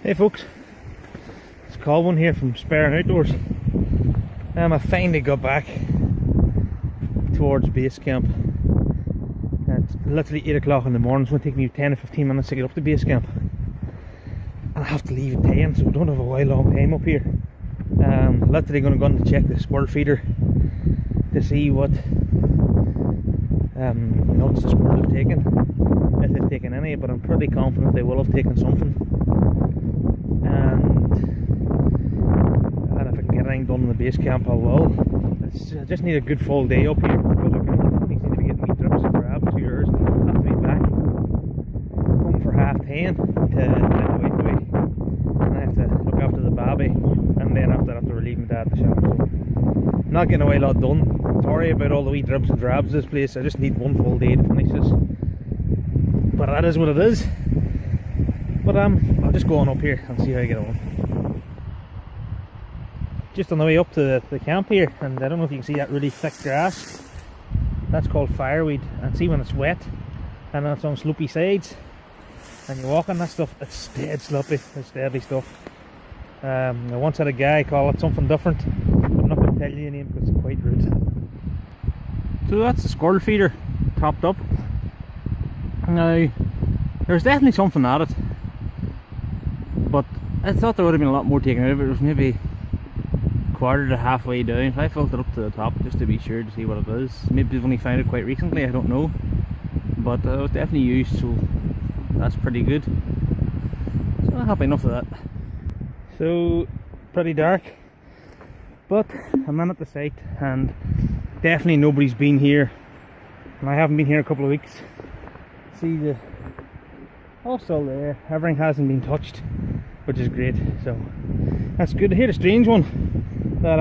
Hey folks, it's Colin here from Sparing Outdoors. I finally got back towards Basecamp. It's literally 8 o'clock in the morning. It's going to take me 10 or 15 minutes to get up to Basecamp. And I have to leave at 10, so we don't have a while long time up here. Literally going to go and check the squirrel feeder to see what nuts the squirrels have taken, if they've taken any, but I'm pretty confident they will have taken something. And if I can get anything done in the base camp, I will. I just need a good full day up here, because I seem to be getting wee drips and grabs 2 hours. I have to be back home for 10:30 to get the wife away, and I have to look after the baby, and then after I have to relieve my dad at the shop. So I'm not getting away a lot done. Sorry about all the wee dribs and drabs of this place. I just need one full day to finish this, but that is what it is. But I'll just go on up here and see how I get on. Just on the way up to the camp here, and I don't know if you can see that really thick grass. That's called fireweed, and see when it's wet and it's on slopey sides and you walk on that stuff, it's dead sloppy. It's deadly stuff. I once had a guy call it something different. I'm not going to tell you the name because it's quite rude. So that's the squirrel feeder topped up. Now there's definitely something at it, but I thought there would have been a lot more taken out of it. It was maybe quarter to halfway down. I filled it up to the top just to be sure to see what it is. Maybe they've only found it quite recently, I don't know, but it was definitely used, so that's pretty good. So I'm happy enough of that. So pretty dark, but I'm in at the site and definitely nobody's been here, and I haven't been here a couple of weeks. See, the all still there, everything hasn't been touched, which is great, so that's good. I heard a strange one that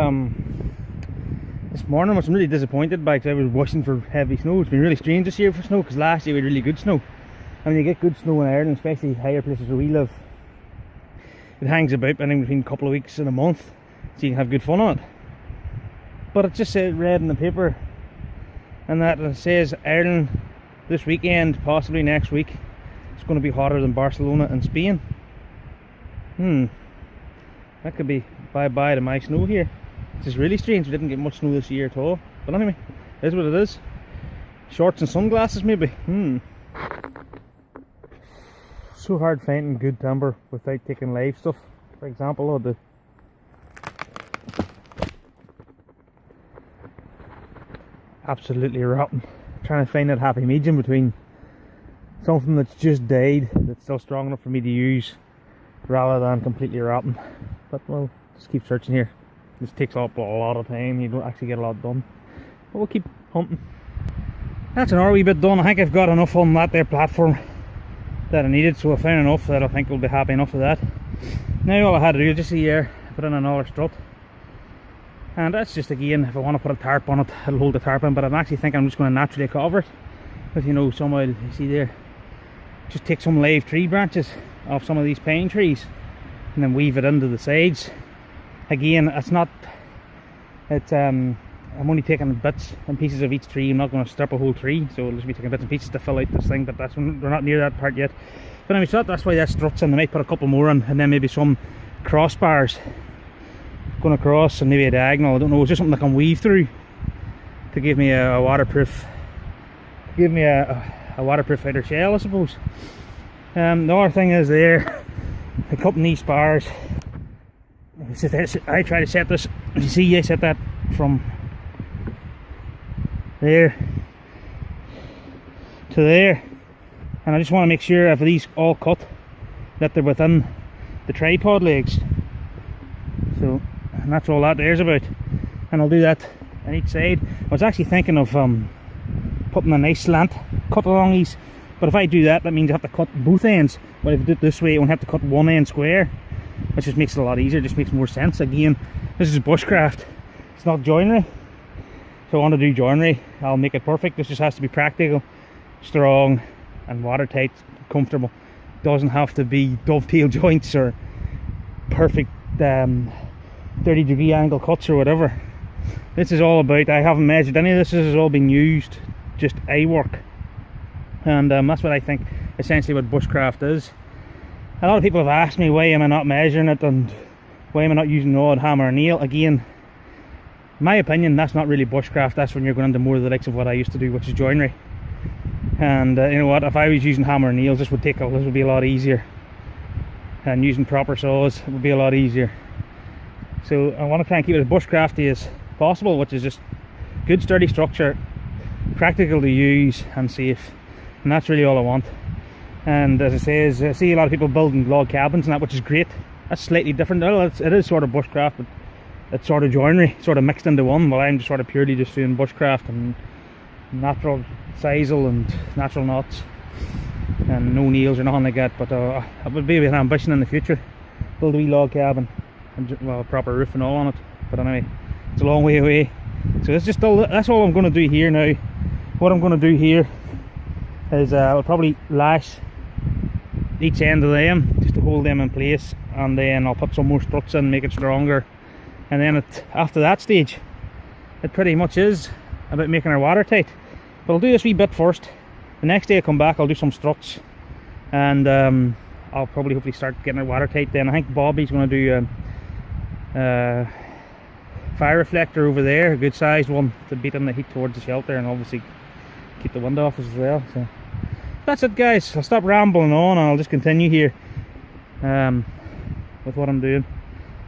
this morning, which I'm really disappointed by, because I was wishing for heavy snow. It's been really strange this year for snow, because last year we had really good snow, and when you get good snow in Ireland, especially higher places where we live, it hangs about anything between a couple of weeks and a month, so you can have good fun on it. But it just said, read in the paper, and that it says Ireland this weekend, possibly next week, it's going to be hotter than Barcelona and Spain. That could be bye-bye to my snow here. It's just really strange. We didn't get much snow this year at all. But anyway, it is what it is. Shorts and sunglasses maybe. So hard finding good timber without taking live stuff. For example, the absolutely rotten. Trying to find that happy medium between something that's just died, that's still strong enough for me to use, rather than completely rotten. But we'll just keep searching here. This takes up a lot of time, you don't actually get a lot done, but we'll keep hunting. That's another wee bit done. I think I've got enough on that there platform that I needed, so I found enough that I think we'll be happy enough with that. Now all I had to do is just see here, put in another strut, and that's just, again, if I want to put a tarp on it, I'll hold the tarp in, but I'm actually thinking I'm just going to naturally cover it with, you know, somehow, you see there, just take some live tree branches off some of these pine trees and then weave it into the sides. Again, I'm only taking bits and pieces of each tree. I'm not going to strip a whole tree, so I'll just be taking bits and pieces to fill out this thing, but we're not near that part yet. But anyway, so that's why that struts in. I might put a couple more in, and then maybe some crossbars going across, and maybe a diagonal, I don't know. It's just something I can weave through to give me a waterproof outer shell, I suppose. The other thing is there, I cut these bars. I try to set this, you see, I set that from there to there, and I just want to make sure if these all cut that they're within the tripod legs. So, and that's all that there's about, and I'll do that on each side. I was actually thinking of putting a nice slant cut along these, but if I do that, that means I have to cut both ends. But if I do it this way, I won't have to cut one end square, which just makes it a lot easier, just makes more sense. Again, this is bushcraft, it's not joinery. If I want to do joinery, I'll make it perfect. This just has to be practical, strong and watertight, comfortable. Doesn't have to be dovetail joints or perfect 30-degree angle cuts or whatever. This is all about, I haven't measured any of this, this has all been used, just eye work. And that's what I think essentially what bushcraft is. A lot of people have asked me why am I not measuring it and why am I not using rod, hammer and nail. Again, in my opinion, that's not really bushcraft. That's when you're going into more of the likes of what I used to do, which is joinery. And you know what, if I was using hammer and nails, this would be a lot easier. And using proper saws, it would be a lot easier. So I want to try and keep it as bushcrafty as possible, which is just good sturdy structure, practical to use and safe. And that's really all I want. And as I say, I see a lot of people building log cabins and that, which is great. That's slightly different. It is sort of bushcraft, but it's sort of joinery, sort of mixed into one. Well, I'm just sort of purely just doing bushcraft and natural sisal and natural knots and no nails or nothing like that. But it would be an ambition in the future, build a wee log cabin and, well, a proper roof and all on it. But anyway, it's a long way away. So that's all I'm going to do here now. What I'm going to do here is I'll probably lash each end of them just to hold them in place, and then I'll put some more struts in, make it stronger. And then after that stage, it pretty much is about making her watertight. But I'll do this wee bit first. The next day I come back, I'll do some struts, and I'll probably hopefully start getting her watertight then. I think Bobby's going to do fire reflector over there, a good sized one to beat in the heat towards the shelter, and obviously keep the wind off as well. So that's it, guys. I'll stop rambling on and I'll just continue here with what I'm doing.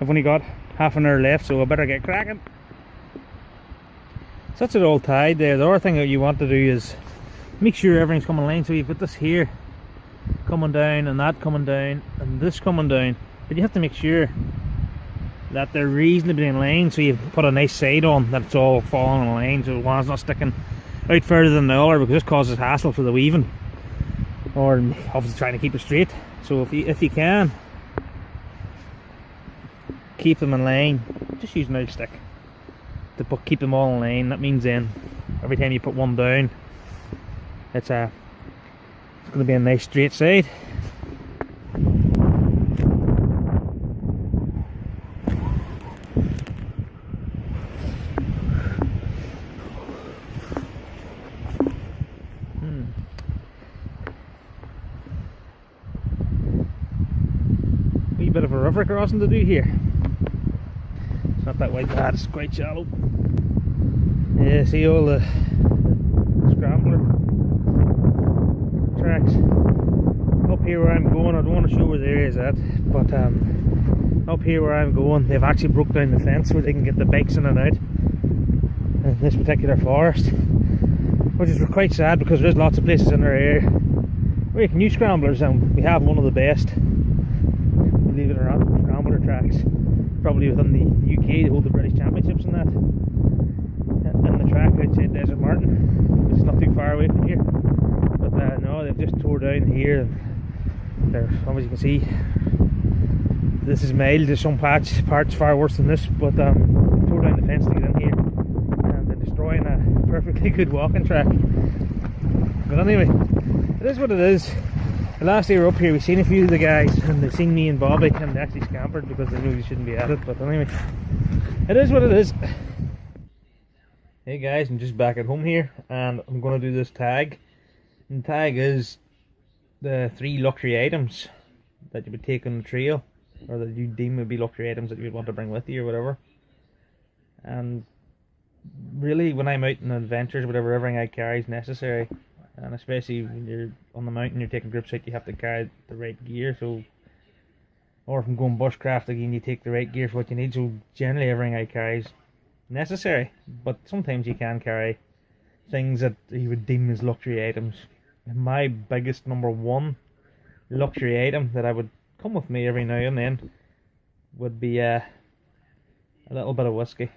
I've only got half an hour left, so I better get cracking. So that's it all tied there. The other thing that you want to do is make sure everything's coming in line. So you've got this here coming down and that coming down and this coming down, but you have to make sure that they're reasonably in line. So you put a nice side on that it's all falling in line, so one's not sticking out further than the other, because this causes hassle for the weaving, or obviously trying to keep it straight. So if you can keep them in line, just use an out stick to keep them all in line. That means then every time you put one down, it's going to be a nice straight side. Bit of a river crossing to do here. It's not that wide bad, it's quite shallow. Yeah, see all the scrambler tracks up here where I'm going. I don't want to show where the area is at, but up here where I'm going, they've actually broke down the fence where they can get the bikes in and out in this particular forest, which is quite sad, because there's lots of places in our area where you can use scramblers, and we have one of the best. Believe it or not, scrambler tracks, probably within the UK, to hold the British Championships and that. And the track outside Desert Martin, which is not too far away from here. But no, they've just tore down here. There, as you can see, this is mild. There's some parts far worse than this, but tore down the fence to get in here, and they're destroying a perfectly good walking track. But anyway, it is what it is. The last day we were up here, we seen a few of the guys, and they seen me and Bobby, and they actually scampered because they knew they shouldn't be at it. But anyway, it is what it is. Hey guys, I'm just back at home here, and I'm going to do this tag. And the tag is the 3 luxury items that you would take on the trail, or that you deem would be luxury items that you would want to bring with you or whatever. And really, when I'm out on adventures, whatever, everything I carry is necessary. And especially when you're on the mountain, you're taking groups out, you have to carry the right gear. So, or if I'm going bushcraft again, you take the right gear for what you need. So generally everything I carry is necessary, but sometimes you can carry things that you would deem as luxury items. And my biggest number 1 luxury item that I would come with me every now and then would be a little bit of whiskey.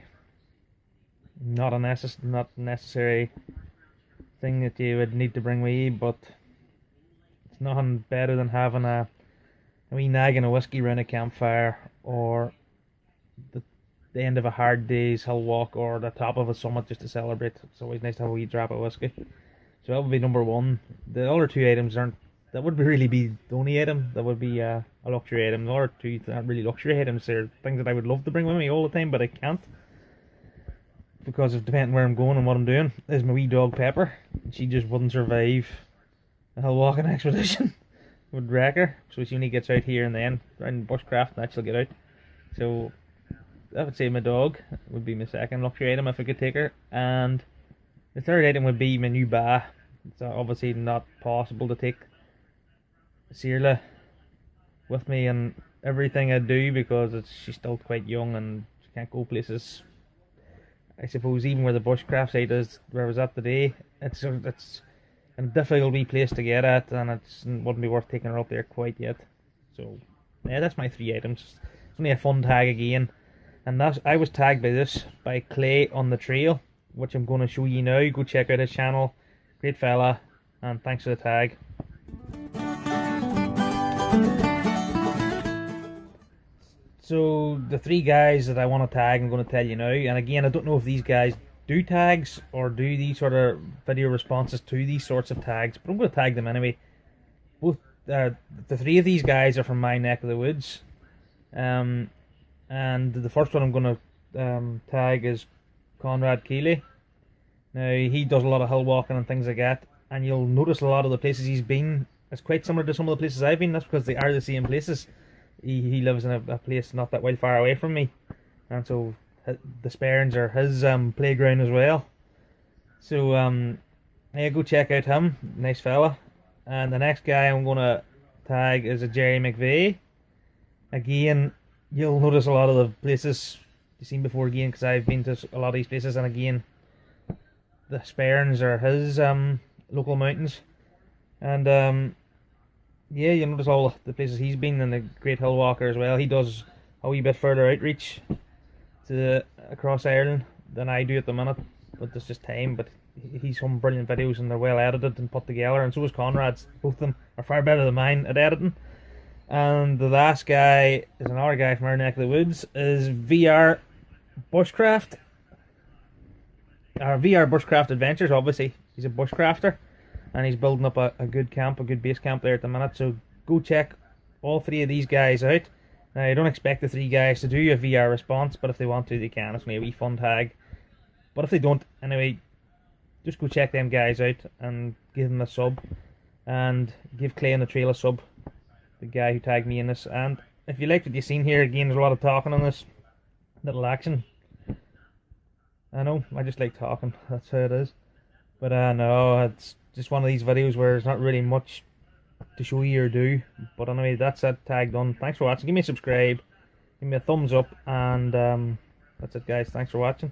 Not necessary thing that you would need to bring with you, but it's nothing better than having a wee nagging of whiskey around a campfire, or the end of a hard day's hill walk, or the top of a summit just to celebrate. It's always nice to have a wee drop of whiskey. So that would be number 1. The other 2 items that would really be the only item that would be a luxury item. The other 2 aren't really luxury items. They're things that I would love to bring with me all the time, but I can't, because of depending where I'm going and what I'm doing. Is my wee dog Pepper. She just wouldn't survive a hill walking expedition. would wreck her. So she only gets out here and then around bushcraft, and that she'll get out. So I would say my dog would be my second luxury item if I could take her, and the third item would be my new ba. It's obviously not possible to take Searla with me and everything I do because she's still quite young and she can't go places. I suppose even where the bushcraft site is, where I was at today, it's a difficult wee place to get at, and it wouldn't be worth taking her up there quite yet. So yeah, that's my 3 items. It's only a fun tag again, and I was tagged by Clayonthetrial, which I'm going to show you now. Go check out his channel. Great fella, and thanks for the tag. So the 3 guys that I want to tag, I'm going to tell you now. And again, I don't know if these guys do tags or do these sort of video responses to these sorts of tags, but I'm going to tag them anyway. Both the 3 of these guys are from my neck of the woods, and the first one I'm going to tag is Conrad Keeley. Now he does a lot of hill walking and things like that, and you'll notice a lot of the places he's been is quite similar to some of the places I've been. That's because they are the same places. He lives in a place not that well far away from me, and so the Sperrins are his playground as well. So yeah, go check out him, nice fella. And the next guy I'm going to tag is a Jerry McVeigh. Again, you'll notice a lot of the places you've seen before again, because I've been to a lot of these places, and again, the Sperrins are his local mountains. And yeah, you notice all the places he's been, and a great hill walker as well. He does a wee bit further outreach across Ireland than I do at the minute, but there's just time. But he's some brilliant videos, and they're well edited and put together, and so is Conrad's. Both of them are far better than mine at editing. And the last guy is another guy from our neck of the woods, is VR Bushcraft. VR Bushcraft Adventures, obviously. He's a bushcrafter, and he's building up a good camp, a good base camp there at the minute. So go check all 3 of these guys out. Now, I don't expect the 3 guys to do a VR response, but if they want to, they can. It's maybe a wee fun tag. But if they don't, anyway, just go check them guys out and give them a sub, and give Clayonthetrial a sub, the guy who tagged me in this. And if you liked what you've seen here, again, there's a lot of talking on this, little action. I know, I just like talking, that's how it is. But no, it's just one of these videos where there's not really much to show you or do. But anyway, that's that tag done. Thanks for watching. Give me a subscribe, give me a thumbs up, and that's it guys. Thanks for watching.